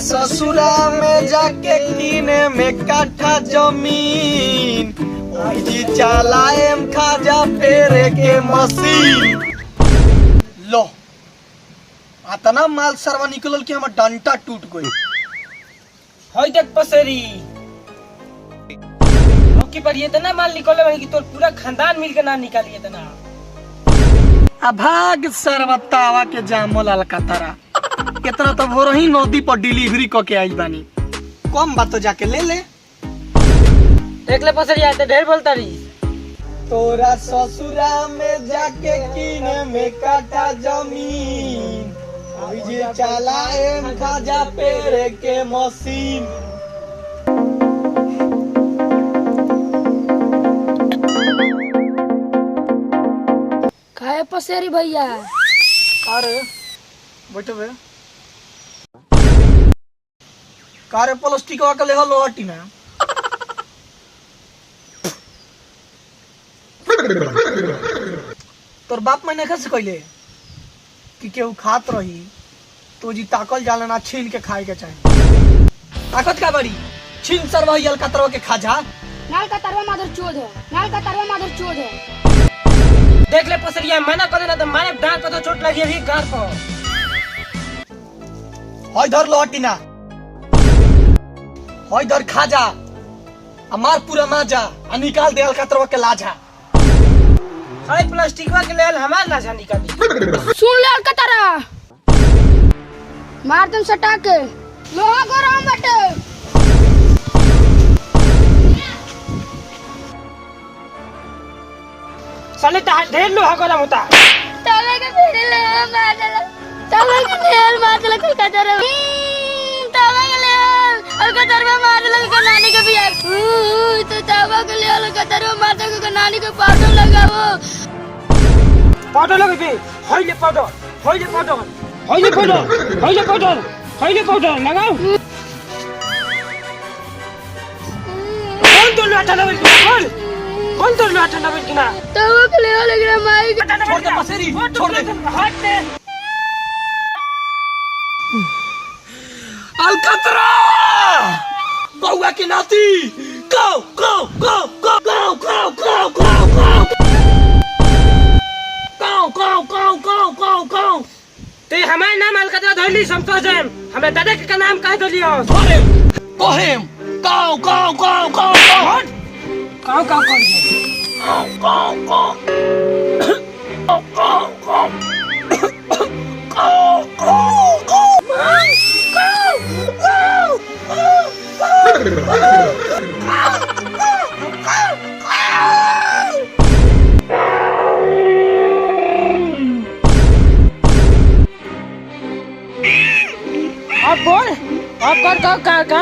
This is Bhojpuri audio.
ससुरा में जाके कीने में काठा जमीन चलाएम खाजा पेरे के मशीन। लो आतना माल सरवा निकलल कि हमर डंटा टूट गई। होय देख पसेरी की पर ये इतना माल निकले भाई कि तोर पूरा खानदान मिल के ना निकालिए इतना। अभाग सरवतावा के जामल अलकतरा इतना तो भोर ही नदी पर डिलीवरी क के आइल बानी। कम बात तो जाके ले ले। देख ले पसेरी आते ढेर बोलता रही। तोरा ससुरा में जाके कीने में काटा जमीन चलाएम खाजा पेरे के मशीन। खाए पसेरी भैया। अरे बैठो बे। कारे प्लास्टिक का ले हलो हटी ना। तोर बाप मैंने कैसे कहले कि केहू खात रही तो जी ताकल जाला ना छीन के खाए के चाहिए। ताकत का बड़ी छीन सरवा यल कतरवा के खा जा। नाल का तरवा मादर चोद है, नाल का तरवा मादर चोद है। देख ले पसरिया मना कर देना तो मारे डांग को तो चोट लगी अभी गार पर। होय धर लो हटी ना। होय धर खा जा। अमार पूरा माजा आ निकाल दे अलकतरवा के लाजा। हाय प्लास्टिकवा के लेल हमार लाजा निकाली। सुन ले अलकतरा। मार तुम सटा के। लोहा गरम बटे। साले ढेर लोहा गरम होता। तवे के फिर ले मार दे। तवे के नेल मार दे अलकतरा। तवे के ले अलकतरा मार दे के नानी के भी तो तवे के ले अलकतरा मार दे के नानी के पाउडर लगाओ। पाउडर लगे बे। होय ले पाउडर, होय ले पाउडर, होय ले पाउडर, होय ले पाउडर, होय ले पाउडर लगाओ। कौन तो लाटा ना बोल। कौन तो लाटा ना बोल ना। तवे के ले लग माई छोड़ दे पसेरी छोड़ दे। हट दे। अलकतरा बउआ की नाती गो गो गो गो गो गो गो गो गो गो गो गो गो गो। ते हमारे नाम अलकतरा धरली समझो जेम। हमें दादा के नाम काहे धरलियो। कोहेम कोहेम गो गो गो गो गो। काऊ काऊ कर दे। गो गो गो गो अब बोल अब कर का